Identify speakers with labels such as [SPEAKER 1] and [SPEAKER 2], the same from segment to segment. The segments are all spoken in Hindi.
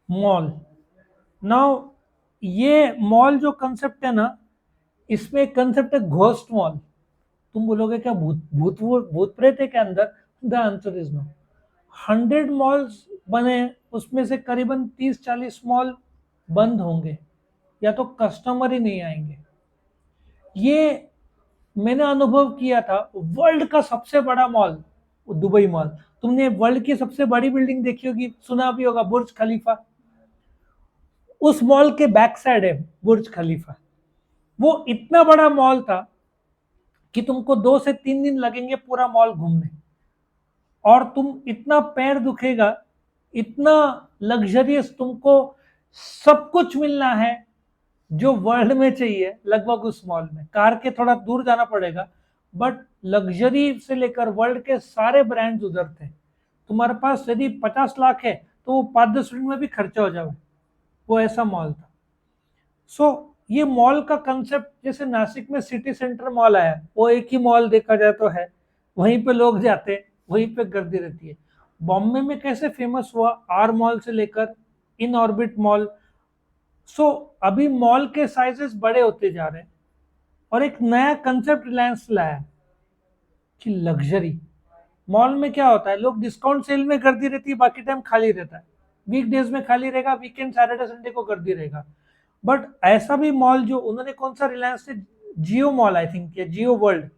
[SPEAKER 1] मॉल। नाउ ये मॉल जो कंसेप्ट है ना, इसमें एक कंसेप्ट है घोस्ट मॉल। तुम बोलोगे क्या भूत भूत भूत प्रेत है क्या अंदर? The answer is no. 100 malls बने, उसमें से करीबन 30-40 मॉल बंद होंगे, या तो कस्टमर ही नहीं आएंगे। ये मैंने अनुभव किया था। वर्ल्ड का सबसे बड़ा मॉल, दुबई मॉल। तुमने वर्ल्ड की सबसे बड़ी बिल्डिंग देखी होगी, सुना भी होगा, बुर्ज खलीफा। उस मॉल के बैक साइड है बुर्ज खलीफा। वो इतना बड़ा मॉल था कि तुमको 2 से 3 दिन लगेंगे पूरा मॉल घूमने, और तुम इतना पैर दुखेगा, इतना लग्जरियस, तुमको सब कुछ मिलना है जो वर्ल्ड में चाहिए लगभग उस मॉल में। कार के थोड़ा दूर जाना पड़ेगा, बट लग्जरी से लेकर वर्ल्ड के सारे ब्रांड्स उधर थे। तुम्हारे पास यदि 50 लाख है तो वो 5-10 मिनट में भी खर्चा हो जाए, वो ऐसा मॉल था। सो ये मॉल का कंसेप्ट, जैसे नासिक में सिटी सेंटर मॉल आया, वो एक ही मॉल देखा जाए तो है, वहीं पे लोग जाते, वहीं पे गर्दी रहती है। बॉम्बे में कैसे फेमस हुआ, आर मॉल से लेकर इन ऑर्बिट मॉल। सो अभी मॉल के साइजेस बड़े होते जा रहे हैं, और एक नया कंसेप्ट रिलायंस लाया कि लग्जरी। मॉल में क्या होता है, लोग डिस्काउंट सेल में गर्दी रहती है, बाकी टाइम खाली रहता है। वीक डेज में खाली रहेगा, वीकेंड सैटरडे संडे को गर्दी रहेगा। बट ऐसा भी मॉल जो उन्होंने, कौन सा रिलायंस से, जियो मॉल आई थिंक, या जियो वर्ल्ड,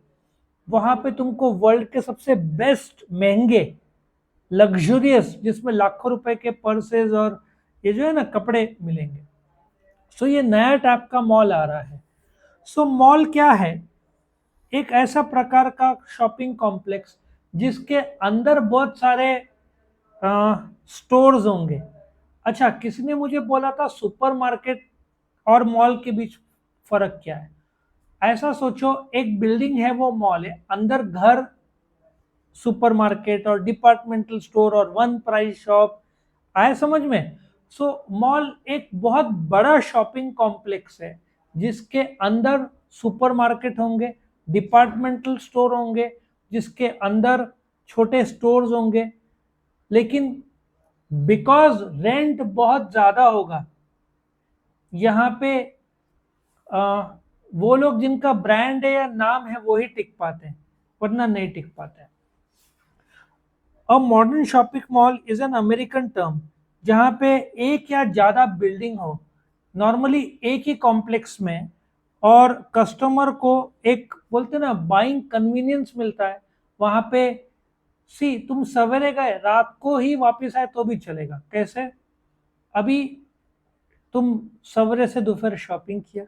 [SPEAKER 1] वहां पे तुमको वर्ल्ड के सबसे बेस्ट, महंगे, लग्जरियस, जिसमें लाखों रुपए के पर्सेज और ये जो है ना कपड़े मिलेंगे। सो ये नया टाइप का मॉल आ रहा है। सो मॉल क्या है? एक ऐसा प्रकार का शॉपिंग कॉम्प्लेक्स जिसके अंदर बहुत सारे स्टोर्स होंगे। अच्छा, किसी ने मुझे बोला था सुपरमार्केट और मॉल के बीच फर्क क्या है। ऐसा सोचो, एक बिल्डिंग है वो मॉल है, अंदर घर, सुपरमार्केट और डिपार्टमेंटल स्टोर और वन प्राइस शॉप, आए समझ में? सो मॉल एक बहुत बड़ा शॉपिंग कॉम्प्लेक्स है जिसके अंदर सुपरमार्केट होंगे, डिपार्टमेंटल स्टोर होंगे, जिसके अंदर छोटे स्टोर्स होंगे। लेकिन बिकॉज रेंट बहुत ज्यादा होगा, यहाँ पे आ, वो लोग जिनका ब्रांड है या नाम है वो ही टिक पाते हैं, वरना नहीं टिक पाते हैं। A modern shopping mall is an American term जहाँ पे एक या ज्यादा बिल्डिंग हो, नॉर्मली एक ही कॉम्प्लेक्स में, और कस्टमर को एक, बोलते ना, बाइंग कन्वीनियंस मिलता है वहां पे। सी, तुम सवेरे गए, रात को ही वापस आए तो भी चलेगा। कैसे? अभी तुम सवेरे से दोपहर शॉपिंग किया,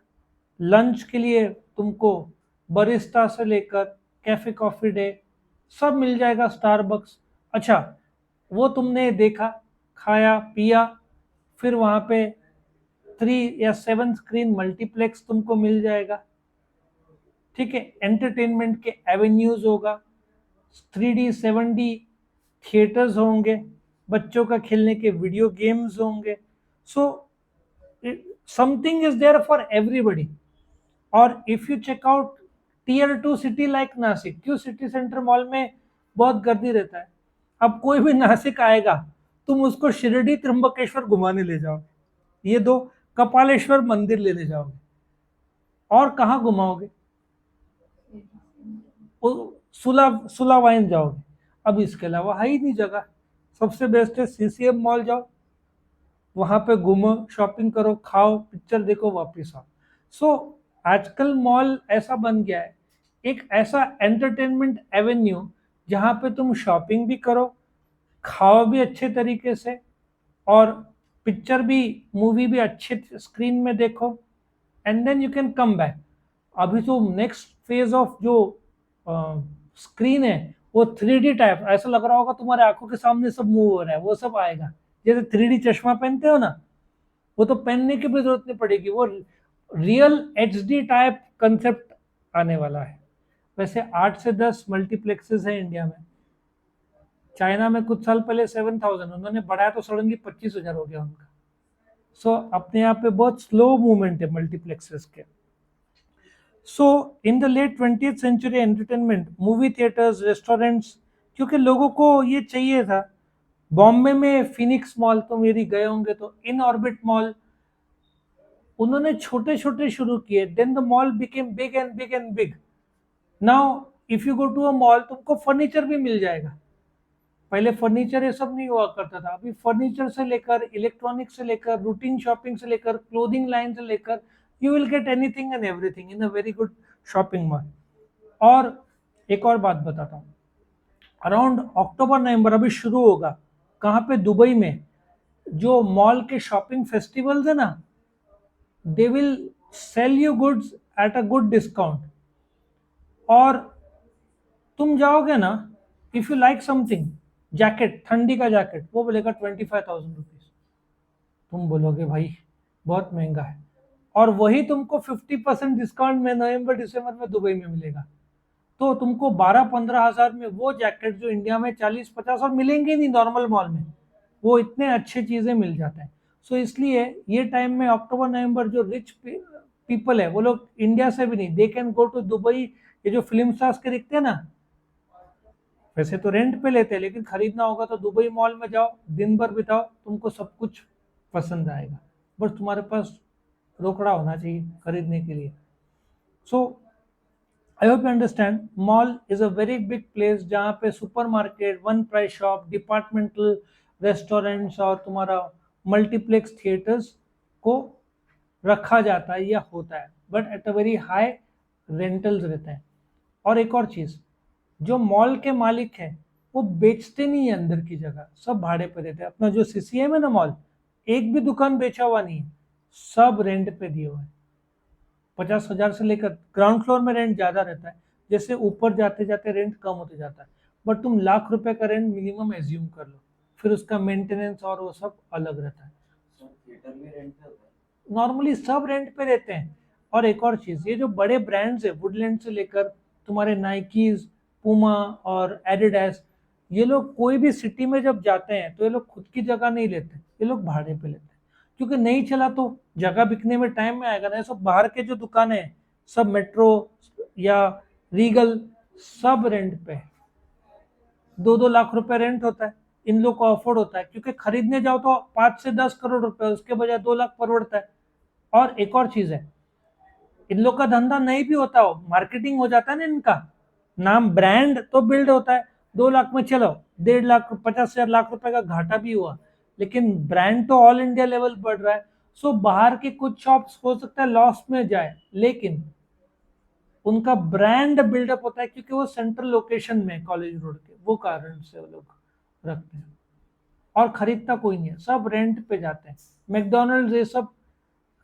[SPEAKER 1] लंच के लिए तुमको बरिस्ता से लेकर कैफे कॉफी डे सब मिल जाएगा, स्टारबक्स। अच्छा, वो तुमने देखा, खाया पिया, फिर वहां पे 3 या 7 स्क्रीन मल्टीप्लेक्स तुमको मिल जाएगा। ठीक है, एंटरटेनमेंट के एवेन्यूज होगा, 3D 7D थिएटर्स होंगे, बच्चों का खेलने के वीडियो गेम्स होंगे। So something is there for everybody. और if you check out Tier 2 city like Nashik, क्यों सिटी सेंटर मॉल में बहुत गर्दी रहता है? अब कोई भी नासिक आएगा, तुम उसको शिरडी त्र्यंबकेश्वर घुमाने ले जाओगे, ये दो, कपालेश्वर मंदिर लेने जाओगे, और कहाँ घुमाओगे? सुला सुला वाइन जाओगे। अब इसके अलावा है ही नहीं जगह। सबसे बेस्ट है CCM मॉल जाओ, वहां पे घूमो, शॉपिंग करो, खाओ, पिक्चर देखो, वापिस आओ। सो आजकल मॉल ऐसा बन गया है, एक ऐसा एंटरटेनमेंट एवेन्यू जहां पे तुम शॉपिंग भी करो, खाओ भी अच्छे तरीके से, और पिक्चर भी, मूवी भी अच्छे स्क्रीन में देखो, and then you can come back. अभी तो नेक्स्ट फेज ऑफ जो स्क्रीन है, वो 3D टाइप, ऐसा लग रहा होगा तुम्हारे आंखों के सामने सब मूव हो रहा है, वो सब आएगा। जैसे 3D चश्मा पहनते हो ना, वो तो पहनने की भी जरूरत नहीं पड़ेगी, वो रियल HD टाइप कंसेप्ट आने वाला है। वैसे 8 से 10 मल्टीप्लेक्सेस है इंडिया में। चाइना में कुछ साल पहले 7,000, उन्होंने बढ़ाया तो सडनली 25,000 हो गया उनका। सो अपने यहाँ पे बहुत स्लो मूवमेंट है मल्टीप्लेक्सेस के। So in the late 20th century, entertainment, movie theatres, restaurants, क्योंकि लोगों को ये चाहिए था, बॉम्बे में फिनिक्स मॉल तो मेरी गए होंगे, तो इन ऑर्बिट मॉल उन्होंने छोटे छोटे शुरू किए, then the mall became big and big and big. Now if you go to a mall, तुमको फर्नीचर भी मिल जाएगा। पहले फर्नीचर ये सब नहीं हुआ करता था, अभी फर्नीचर से लेकर इलेक्ट्रॉनिक से लेकर रूटीन शॉपिंग से लेकर क्लोथिंग लाइन से लेकर you will get anything and everything in a very good shopping mall. और एक और बात बताता हूँ, अराउंड अक्टूबर नवंबर अभी शुरू होगा, कहाँ पे, दुबई में, जो मॉल के शॉपिंग फेस्टिवल्स है ना, they will sell you goods at a good discount. और तुम जाओगे ना, if you like something, jacket, ठंडी का जैकेट, वो बोलेगा 25,000 रुपीज। तुम बोलोगे भाई बहुत महंगा है, और वही तुमको 50% डिस्काउंट में नवंबर दिसंबर में दुबई में मिलेगा। तो तुमको 12-15 हजार में वो जैकेट जो इंडिया में 40-50 और मिलेंगे नहीं नॉर्मल मॉल में, वो इतने अच्छे चीजें मिल जाते हैं। सो इसलिए ये टाइम में अक्टूबर नवंबर जो रिच पीपल है, वो लोग इंडिया से भी नहीं, they can go to Dubai. ये जो फिल्म स्टार्स के दिखते हैं ना, वैसे तो रेंट पे लेते हैं, लेकिन खरीदना होगा तो दुबई मॉल में जाओ, दिन भर बिताओ, तुमको सब कुछ पसंद आएगा। बस तुम्हारे पास रोकड़ा होना चाहिए खरीदने के लिए। So I hope you understand, mall is a very big place जहाँ पे supermarket, one price shop, departmental restaurants और तुम्हारा मल्टीप्लेक्स थिएटर्स को रखा जाता है या होता है, but at a very high rentals रहते हैं। और एक और चीज, जो मॉल के मालिक है वो बेचते नहीं है अंदर की जगह, सब भाड़े पे देते हैं। अपना जो सीसीएम है ना मॉल, एक भी दुकान बेचा हुआ नहीं है, सब रेंट पे दिए हुए हैं। 50,000 से लेकर, ग्राउंड फ्लोर में रेंट ज्यादा रहता है, जैसे ऊपर जाते जाते रेंट कम होते जाता है। बट तुम लाख रुपए का रेंट मिनिमम एज्यूम कर लो, फिर उसका मेंटेनेंस और वो सब अलग रहता है। थिएटर में रेंट पे होता है, नॉर्मली सब रेंट पे रहते हैं। और एक और चीज, ये जो बड़े ब्रांड्स है, वुडलैंड से लेकर तुम्हारे नाइकीज, पुमा और एडिडास, ये लोग कोई भी सिटी में जब जाते हैं तो ये लोग खुद की जगह नहीं लेते, ये लोग भाड़े पे लेते हैं। क्योंकि नहीं चला तो जगह बिकने में टाइम में आएगा ना। सब बाहर के जो दुकानें हैं, सब मेट्रो या रीगल, सब रेंट पे, 2-2 लाख रुपए रेंट होता है। इन लोग को अफोर्ड होता है, क्योंकि खरीदने जाओ तो 5 से 10 करोड़ रुपए, उसके बजाय 2 लाख पड़ता है। और एक और चीज है, इन लोग का धंधा नहीं भी होता हो, मार्केटिंग हो जाता है ना इनका, नाम ब्रांड तो बिल्ड होता है। 2 लाख में चलो 1.5 लाख, 50,000 लाख रुपए का घाटा भी हुआ, लेकिन ब्रांड तो ऑल इंडिया लेवल बढ़ रहा है। सो बाहर के कुछ शॉप्स हो सकता है लॉस में जाए, लेकिन उनका ब्रांड बिल्डअप होता है, क्योंकि वो सेंट्रल लोकेशन में, कॉलेज रोड के, वो कारण से वो लोग रखते हैं। और खरीदता कोई नहीं है, सब रेंट पे जाते हैं। मैकडोनल्ड्स ये सब,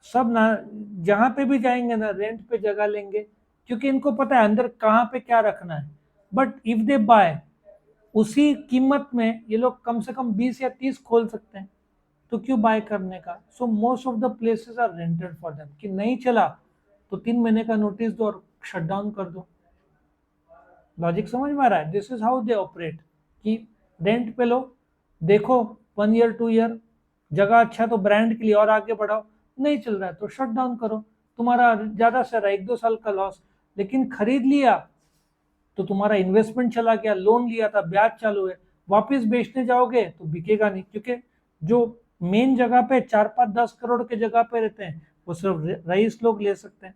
[SPEAKER 1] सब ना, जहां पे भी जाएंगे ना रेंट पे जगह लेंगे, क्योंकि इनको पता है अंदर कहाँ पे क्या रखना है। बट इफ दे बाय, उसी कीमत में ये लोग कम से कम 20 या 30 खोल सकते हैं, तो क्यों बाय करने का। So most of the places are rented for them, कि नहीं चला तो 3 महीने का नोटिस दो और शट डाउन कर दो। लॉजिक समझ में आ रहा है? This is how they operate, कि रेंट पे लो, देखो 1 ईयर 2 ईयर, जगह अच्छा तो ब्रांड के लिए और आगे बढ़ाओ, नहीं चल रहा है तो शट डाउन करो। तुम्हारा ज्यादा से रहा 1-2 साल का लॉस, लेकिन खरीद लिया तो तुम्हारा इन्वेस्टमेंट चला गया, लोन लिया था, ब्याज चालू है, वापस बेचने जाओगे तो बिकेगा नहीं, क्योंकि जो मेन जगह पे 4-5-10 करोड़ के जगह पे रहते हैं वो सिर्फ रईस लोग ले सकते हैं।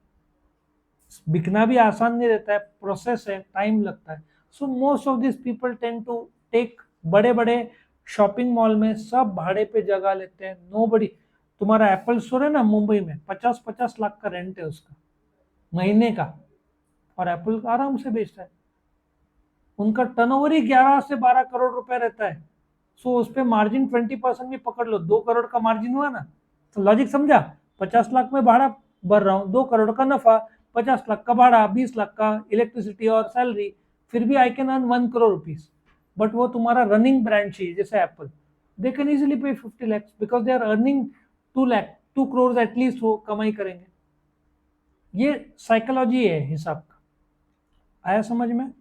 [SPEAKER 1] बिकना भी आसान नहीं रहता है, प्रोसेस है, टाइम लगता है। So most of this people tend to take बड़े बड़े शॉपिंग मॉल में, सब भाड़े पे जगह लेते हैं। नो बड़ी, तुम्हारा एप्पल स्टोर है ना मुंबई में, 50-50 लाख का रेंट है उसका महीने का, और एप्पल आराम से बेचता है। उनका टर्नओवर ही 11 से 12 करोड़ रुपए रहता है। सो उस पर मार्जिन 20% भी पकड़ लो, 2 करोड़ का मार्जिन हुआ ना। तो लॉजिक समझा? 50 लाख में भाड़ा भर रहा हूँ, 2 करोड़ का नफा, 50 लाख का भाड़ा, 20 लाख का इलेक्ट्रिसिटी और सैलरी, फिर भी I can earn 1 crore rupees. But वो तुम्हारा रनिंग ब्रांड चाहिए, जैसे Apple, they can easily pay 50 lakhs, because they are earning 2 lakh, 2 crore at least वो कमाई करेंगे। ये साइकोलॉजी है हिसाब का। आया समझ में?